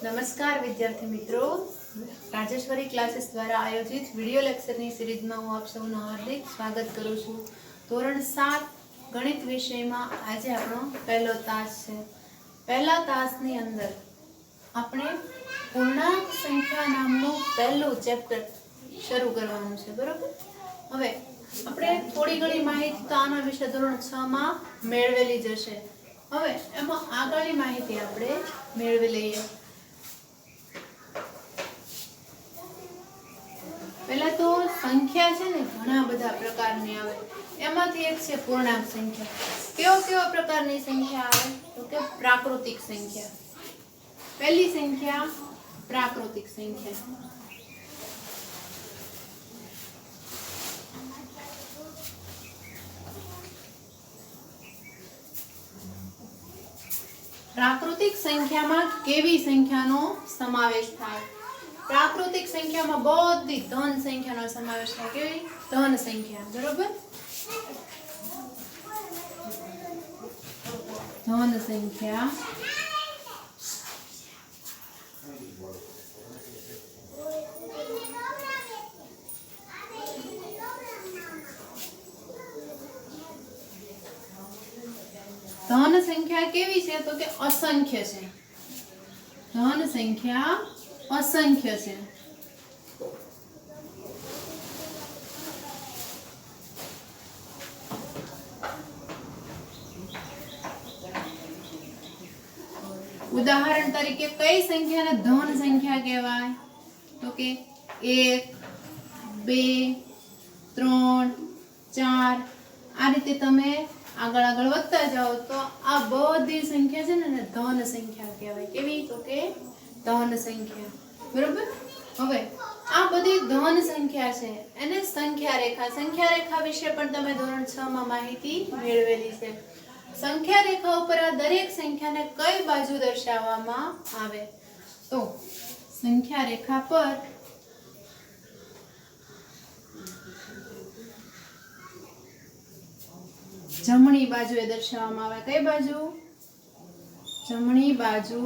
નમસ્કાર વિદ્યાર્થી મિત્રો, રાજેશ્વરી ક્લાસીસ દ્વારા આયોજિત વિડિયો લેક્ચરની સિરીઝમાં હું આપ સૌનું હાર્દિક સ્વાગત કરું છું। ધોરણ 7 ગણિત વિષયમાં આજે આપણો પહેલો તાસ છે। પહેલા તાસની અંદર આપણે પૂર્ણાંક સંખ્યા નામનું પહેલું ચેપ્ટર શરૂ કરવાનું છે, બરોબર। હવે આપણે થોડી ઘણી માહિતી તો આના વિશે ધોરણ 6 માં મેળવેલી જ હશે। હવે એમાં આગળની માહિતી આપણે મેળવી લઈએ। પહેલા તો સંખ્યા છે ને ઘણા બધા પ્રકારની આવે, એમાંથી એક છે પૂર્ણાંક સંખ્યા। કેવા પ્રકારની સંખ્યા આવે તો કે પ્રાકૃતિક સંખ્યા। પહેલી સંખ્યા પ્રાકૃતિક સંખ્યા। પ્રાકૃતિક સંખ્યામાં કેવી સંખ્યાનો સમાવેશ થાય? પ્રાકૃતિક સંખ્યામાં બધી ધન સંખ્યાનો સમાવેશ થાય। કેવી? ધન સંખ્યા, બરોબર। ધન સંખ્યા ધન સંખ્યા કેવી છે તો કે અસંખ્ય છે। ધન સંખ્યા અસંખ્ય છે। ઉદાહરણ તરીકે કઈ સંખ્યાને ધન સંખ્યા કહેવાય તો કે 1 2 3 4 આ રીતે તમે આગળ વધતા જાઓ તો આ બધી સંખ્યા છે ને ધન સંખ્યા કહેવાય। કેવી તો કે ધન સંખ્યા, બરોબર। હવે આ બધી ધન સંખ્યા છે એને સંખ્યા રેખા વિશે પણ તમે ધોરણ 6 માં માહિતી મેળવેલી છે। સંખ્યા રેખા ઉપર આ દરેક સંખ્યાને કઈ બાજુ દર્શાવવામાં આવે તો સંખ્યા રેખા પર જમણી બાજુએ દર્શાવવામાં આવે। કઈ બાજુ? જમણી બાજુ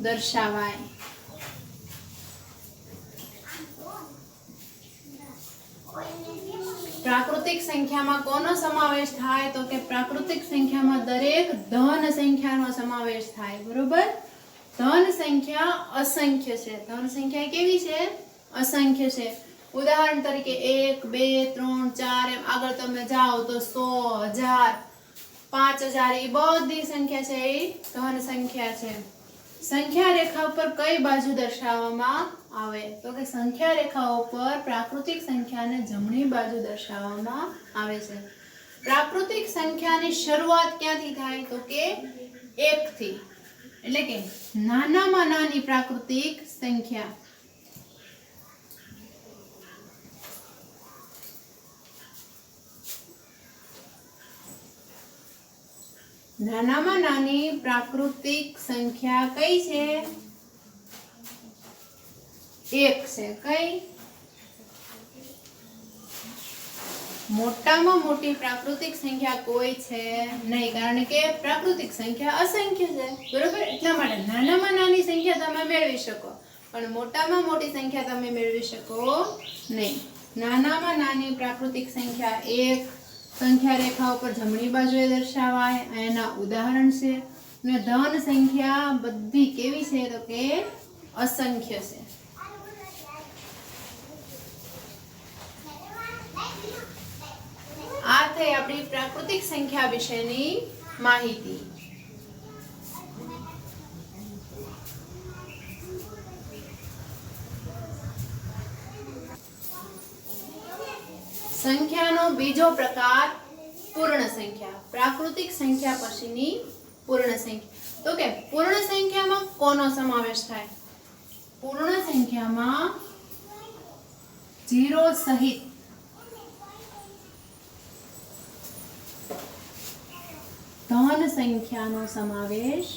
દર્શાવાય। પ્રાકૃતિક સંખ્યામાં કોનો સમાવેશ થાય તો કે પ્રાકૃતિક સંખ્યામાં દરેક ધન સંખ્યાનો સમાવેશ થાય, બરોબર। ધન સંખ્યા અસંખ્ય છે। ધન સંખ્યા કેવી છે? અસંખ્ય છે। ઉદાહરણ તરીકે 1 2 3 4 એમ આગળ તમે જાઓ તો 100 1000 5000 એ બધી સંખ્યા છે એ ધન સંખ્યા છે। સંખ્યા રેખા ઉપર કઈ બાજુ દર્શાવવામાં આવે તો કે સંખ્યા રેખા ઉપર પ્રાકૃતિક સંખ્યાને જમણી બાજુ દર્શાવવામાં આવે છે। પ્રાકૃતિક સંખ્યાની શરૂઆત ક્યાંથી થાય તો કે 1 થી, એટલે કે નાનામાં નાની પ્રાકૃતિક સંખ્યા। નાનામાં નાની પ્રાકૃતિક સંખ્યા કઈ છે? 1 છે। કઈ? મોટામાં મોટી પ્રાકૃતિક સંખ્યા કોઈ છે નહીં, કારણ કે પ્રાકૃતિક સંખ્યા અસંખ્ય છે, બરોબર। એટલા માટે નાનામાં નાની સંખ્યા તમે મેળવી શકો પણ મોટામાં મોટી સંખ્યા તમે મેળવી શકો નહીં। નાનામાં નાની પ્રાકૃતિક સંખ્યા 1 સંખ્યા રેખા ઉપર જમણી બાજુએ દર્શાવાય। એના ઉદાહરણ છે ને ધન સંખ્યા બધી કેવી છે તો કે અસંખ્ય છે। આ થઈ આપણી પ્રાકૃતિક સંખ્યા વિશેની માહિતી। સંખ્યાનો બીજો પ્રકાર પૂર્ણ સંખ્યા। પ્રાકૃતિક સંખ્યા પછીની પૂર્ણ સંખ્યા તો કે પૂર્ણ સંખ્યામાં કોનો સમાવેશ થાય? પૂર્ણ સંખ્યામાં 0 સહિત ધન સંખ્યાનો સમાવેશ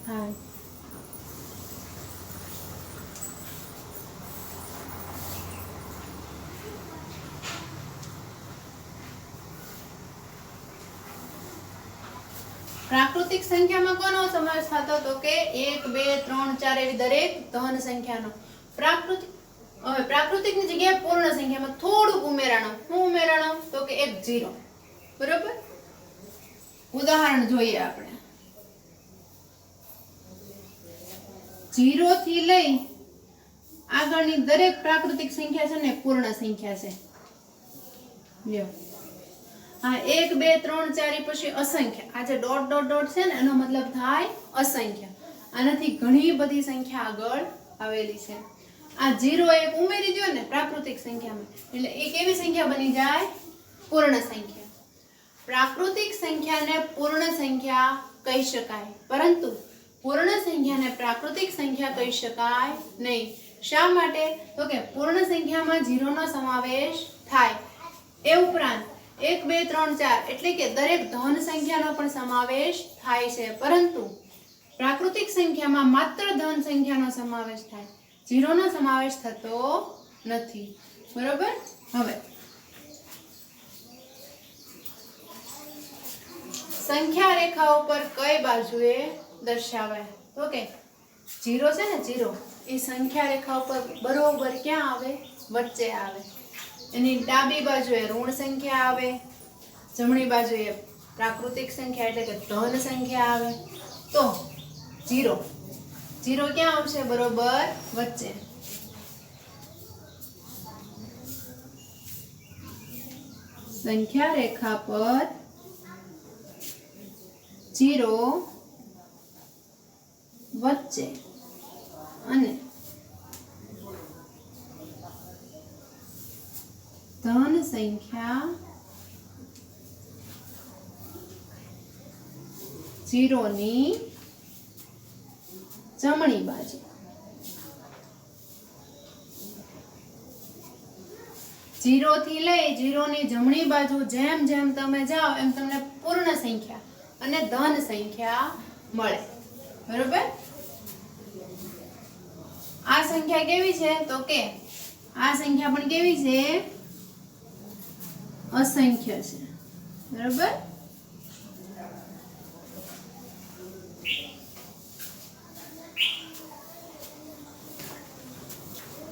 થાય। પ્રાકૃતિક સંખ્યામાં કોનો સમાવેશ થતો તો કે 1 2 3 4 એવી દરેક ધન સંખ્યાનો. પ્રાકૃતિકની જગ્યાએ પૂર્ણ સંખ્યામાં થોડુંક ઉમેરાણો. શું ઉમેરાણો તો કે એક 0. બરોબર. ઉદાહરણ જોઈએ આપણે. 0 થી લઈ આગળની દરેક પ્રાકૃતિક સંખ્યા છે ને પૂર્ણ સંખ્યા છે. લ્યો હા 1 2 3 4 પછી અસંખ્ય. આ જે ડોટ ડોટ ડોટ છે ને એનો મતલબ થાય અસંખ્ય. આનાથી ઘણી બધી સંખ્યા આગળ આવેલી છે. આ 0 એક ઉમેરી દો ને પ્રાકૃતિક સંખ્યામાં એટલે એ કેવી સંખ્યા બની જાય? પૂર્ણ સંખ્યા. પ્રાકૃતિક સંખ્યાને પૂર્ણ સંખ્યા કહી શકાય, પરંતુ પૂર્ણ સંખ્યાને પ્રાકૃતિક સંખ્યા કહી શકાય નહીં. શા માટે? તો કે પૂર્ણ સંખ્યામાં 0 નો સમાવેશ થાય. એ ઉપરાંત 1 2 3 4 એટલે કે દરેક ધન સંખ્યાનો પણ સમાવેશ થાય છે, પરંતુ પ્રાકૃતિક સંખ્યામાં માત્ર ધન સંખ્યાનો સમાવેશ થાય, 0 નો સમાવેશ થતો નથી. બરોબર. હવે સંખ્યા રેખાઓ પર કઈ બાજુએ દર્શાવાય? તો કે 0 છે ને 0 એ સંખ્યા રેખા ઉપર બરોબર ક્યાં આવે? વચ્ચે આવે. એની ડાબી બાજુએ ઋણ સંખ્યા આવે, જમણી બાજુએ પ્રાકૃતિક સંખ્યા એટલે કે ધન સંખ્યા આવે. તો 0 ક્યાં આવશે? બરોબર વચ્ચે. સંખ્યા રેખા પર 0 વચ્ચે અને ધન સંખ્યા 0 ની જમણી બાજુ. 0 થી લઈ 0 ની જમણી બાજુ જેમ જેમ તમે જાઓ એમ તમને પૂર્ણ સંખ્યા અને ધન સંખ્યા મળે. બરોબર. આ સંખ્યા કેવી છે? તો કે આ સંખ્યા પણ કેવી છે? અસંખ્ય છે. બરોબર.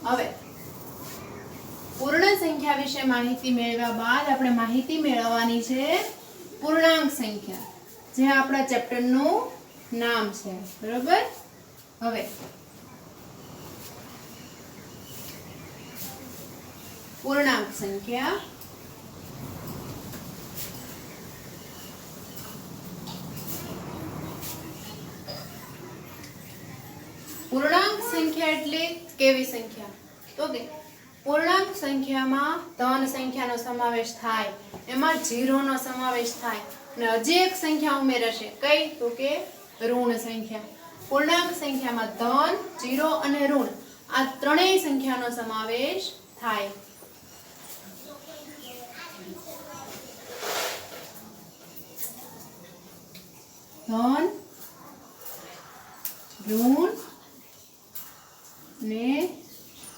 હવે પૂર્ણ સંખ્યા વિશે માહિતી મેળવ્યા બાદ આપણે માહિતી મેળવવાની છે પૂર્ણાંક સંખ્યા, જે આપણા ચેપ્ટરનું નામ છે. બરોબર. હવે પૂર્ણાંક સંખ્યા એટલે કેવી સંખ્યા? તો કે પૂર્ણાંક સંખ્યામાં ધન સંખ્યાનો સમાવેશ થાય, એમાં 0 નો સમાવેશ થાય અને હજી એક સંખ્યા ઉમેરાશે. કઈ? તો કે ઋણ સંખ્યા. પૂર્ણાંક સંખ્યામાં ધન, 0 અને ઋણ આ ત્રણેય સંખ્યાનો સમાવેશ થાય. ધન, ઋણ ને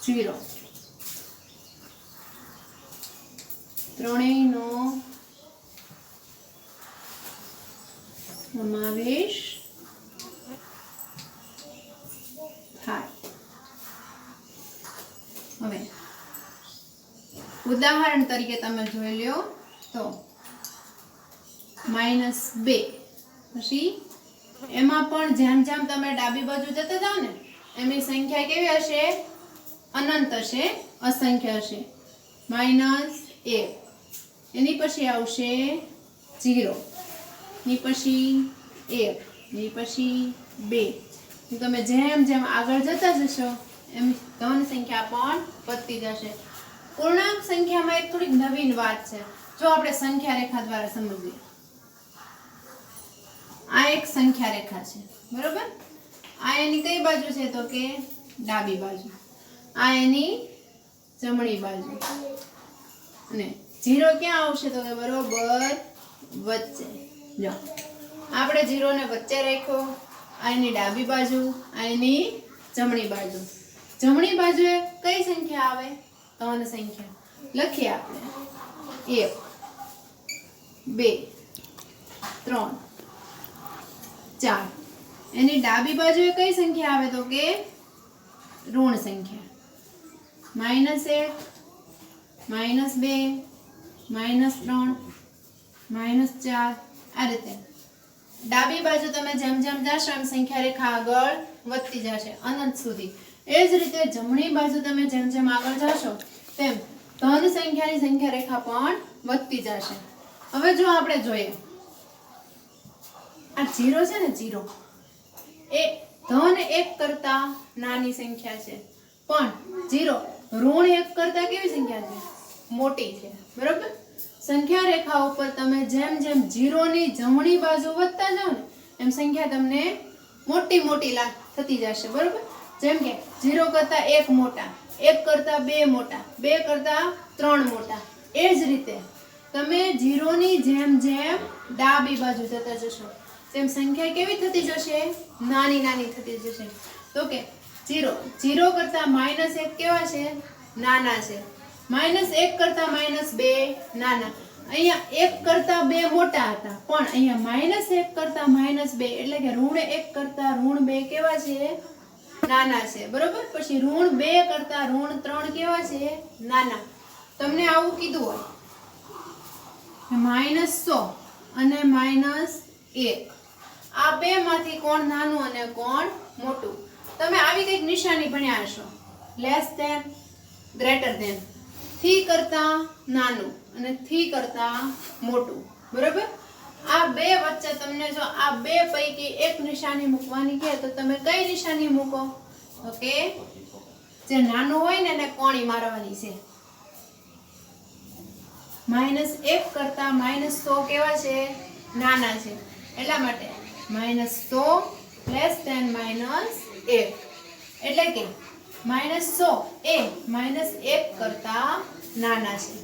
0 ત્રણેયનો સમાવેશ થાય. હવે ઉદાહરણ તરીકે તમે જોઈ લ્યો તો -2 પછી એમાં પણ જેમ જેમ તમે ડાબી બાજુ જતા જાઓ ને એમની સંખ્યા કેવી હશે? અનંત હશે, અસંખ્ય હશે. -1 એની પછી આવશે 0, ની પછી 1, ની પછી 2. તમે જેમ જેમ આગળ જતા જશો એમ ધન સંખ્યા પણ વધતી જશે. પૂર્ણાંક સંખ્યામાં એક થોડીક નવીન વાત છે, જો આપણે સંખ્યા રેખા દ્વારા સમજીએ. આ એક સંખ્યા રેખા છે. બરોબર. આ એની કઈ બાજુ છે? તો કે ડાબી બાજુ. આ એની જમણી બાજુ. અને 0 ક્યાં આવશે? તો કે બરોબર વચ્ચે. જો આપણે 0 ને વચ્ચે રાખ્યો. આ એની ડાબી બાજુ, આ એની જમણી બાજુ. જમણી બાજુએ કઈ સંખ્યા આવે? ધન સંખ્યા. લખીએ આપણે 1 2 3 4 એની ડાબી બાજુએ કઈ સંખ્યા આવે તો કે ઋણ સંખ્યા -1 -2 -3 -4 આ રીતે ડાબી બાજુ તમે જેમ જેમ જશો એમ સંખ્યા રેખા આગળ વધતી જશે અનંત સુધી એ જ રીતે જમણી બાજુ તમે જેમ જેમ આગળ જશો તેમ ધન સંખ્યાની સંખ્યા રેખા પણ વધતી જશે હવે જો આપણે જોઈએ આ 0 છે ને 0 એ ધન 1 કરતા નાની સંખ્યા છે પણ 0 ઋણ 1 કરતા કેવી સંખ્યા છે મોટી છે બરાબર સંખ્યા રેખા ઉપર તમે જેમ જેમ 0 ની જમણી બાજુ વધતા જાવ ને એમ સંખ્યા તમને મોટી મોટી થતી જશે બરાબર જેમ કે 0 કરતા 1 મોટા 1 કરતા 2 મોટા 2 કરતા 3 મોટા એ જ રીતે તમે 0 ની જેમ જેમ ડાબી બાજુ જતા જશો તેમ સંખ્યા કેવી થતી જશે નાની નાની થતી જશે તો કે 0 કરતા -1 કેવા છે નાના છે -1 કરતા -2 નાના અહીંયા 1 કરતા 2 મોટા હતા પણ અહીંયા -1 કરતા -2 એટલે કે ઋણ 1 કરતા ઋણ 2 કેવા છે નાના છે બરોબર પછી ઋણ 2 કરતા ઋણ 3 કેવા છે નાના તમને આવું કીધું હોય -100 અને -1 આ બે માંથી કોણ નાનું અને કોણ મોટું તમે આવી કઈક નિશાની ભણ્યા હશો લેસ ધેન ગ્રેટર ધેન થી કરતા નાનું અને થી કરતા મોટું બરોબર આ બે વચ્ચે તમને જો આ બે પૈકી એક નિશાની મૂકવાની કહે તો તમે કઈ નિશાની મૂકો ઓકે જે નાનું હોય ને એને કોણી મારવાની છે -1 કરતા -100 કેવા છે નાના છે એટલા માટે -100 લેસ ધેન -1 એટલે કે -100 એ -1 કરતા નાના છે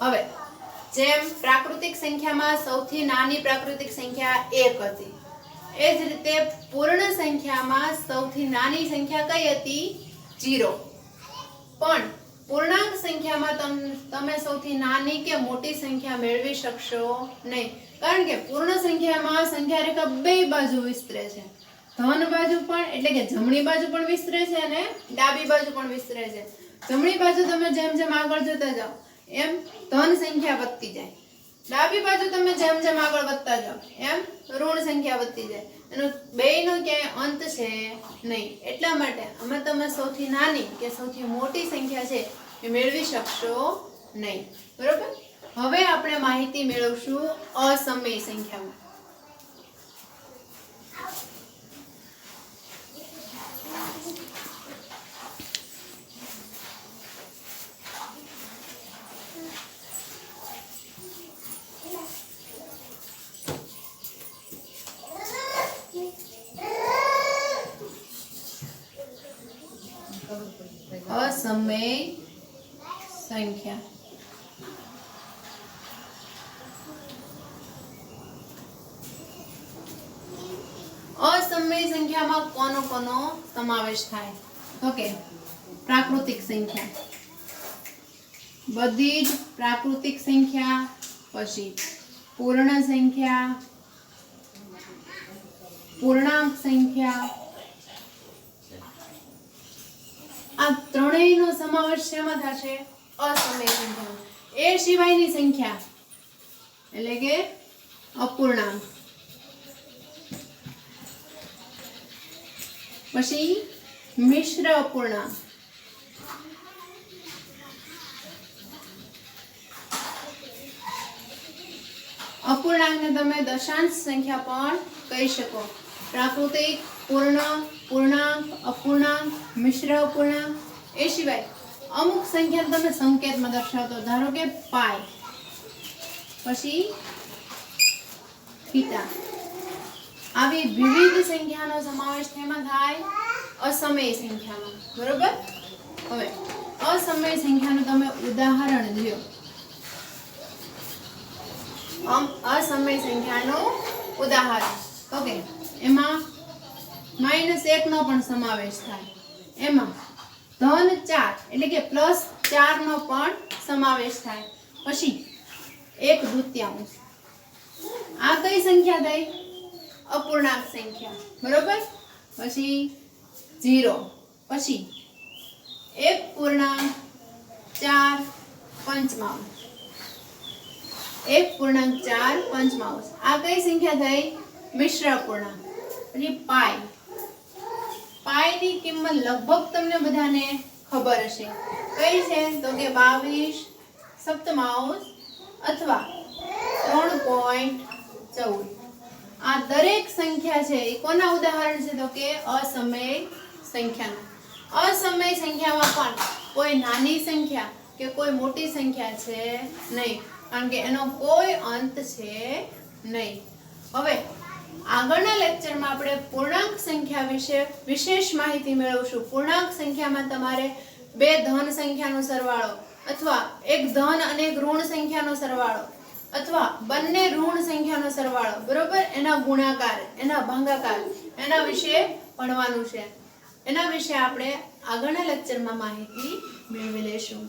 હવે જેમ પ્રાકૃતિક સંખ્યામાં સૌથી નાની પ્રાકૃતિક સંખ્યા 1 હતી એ જ રીતે પૂર્ણ સંખ્યામાં સૌથી નાની સંખ્યા કઈ હતી 0 પણ પૂર્ણાંક સંખ્યામાં તમે સૌથી નાની કે મોટી સંખ્યા મેળવી શકશો નહીં કારણ કે પૂર્ણ સંખ્યામાં સંખ્યા રેખા બે બાજુ વિસ્તરે છે ધન બાજુ પણ એટલે કે જમણી બાજુ પણ વિસ્તરે છે અને ડાબી બાજુ પણ વિસ્તરે છે જમણી બાજુ તમે જેમ જેમ આગળ જતા જાઓ એમ ધન સંખ્યા વધતી જાય ડાબી બાજુ તમે જેમ જેમ આગળ વધતા જાઓ એમ ઋણ સંખ્યા વધતી જાય એનો બેયનો ક્યાંય અંત છે નહીં એટલા માટે અમે તમે સૌથી નાની કે સૌથી મોટી સંખ્યા છે એ મેળવી શકશો નહીં બરોબર હવે આપણે માહિતી મેળવશું અસમય સંખ્યામાં અસમય સંખ્યા અસમય સંખ્યામાં કોનો કોનો સમાવેશ થાય ઓકે પ્રાકૃતિક સંખ્યા બધી જ પ્રાકૃતિક સંખ્યા પછી પૂર્ણ સંખ્યા પૂર્ણાંક સંખ્યા આ ત્રણેયનો સમાવેશ શેમાં થશે અસમય સંખ્યામાં એ સિવાયની સંખ્યા એટલે કે અપૂર્ણાંક પછી મિશ્ર અપૂર્ણાંક અપૂર્ણાંકને તમે દશાંશ સંખ્યા પણ કહી શકો પ્રાકૃતિક પૂર્ણ પૂર્ણાંક અપૂર્ણાંક મિશ્ર અપૂર્ણાંક એ સિવાય અમુક સંખ્યાને તમે સંકેતમાં દર્શાવતો ધારો કે પાઈ પછી થીટા આવી વિવિધ સંખ્યાનો સમાવેશ તેમાં થાય અસમય સંખ્યામાં બરોબર હવે અસમય સંખ્યાનું તમે ઉદાહરણ લ્યો અસમય સંખ્યાનું ઉદાહરણ ઓકે એમાં -1 નો પણ સમાવેશ થાય એમાં ધન 4 એટલે કે +4 નો પણ સમાવેશ થાય. પછી 1/2. આ કઈ સંખ્યા થઈ? અપૂર્ણાંક સંખ્યા. બરોબર. પછી 0. પછી 1.4 પંચમાંશ. 1.4 પંચમાંશ. આ કઈ સંખ્યા થઈ? મિશ્ર અપૂર્ણાંક. પછી પાઈ. પાઈની કિંમત લગભગ તમને બધાને ખબર હશે. કઈ છે? તો કે 22 સપ્તમાંશ અથવા 3.14. આ દરેક સંખ્યા છે એ કોના ઉદાહરણ છે? તો કે અસમય સંખ્યાના. અસમય સંખ્યામાં પણ કોઈ નાની સંખ્યા કે કોઈ મોટી સંખ્યા છે નહીં, કારણ કે એનો કોઈ અંત છે નહીં. હવે આગળના લેક્ચરમાં આપણે પૂર્ણાંક સંખ્યા વિશે વિશેષ માહિતી મેળવશું. પૂર્ણાંક સંખ્યામાં તમારે બે ધન સંખ્યાનો સરવાળો અથવા એક ધન અને એક ઋણ સંખ્યાનો સરવાળો અથવા બંને ઋણ સંખ્યાનો સરવાળો, બરોબર, એના ગુણાકાર, એના ભાગાકાર, એના વિશે ભણવાનું છે. એના વિશે આપણે આગળના લેક્ચરમાં માહિતી મેળવી લેશું.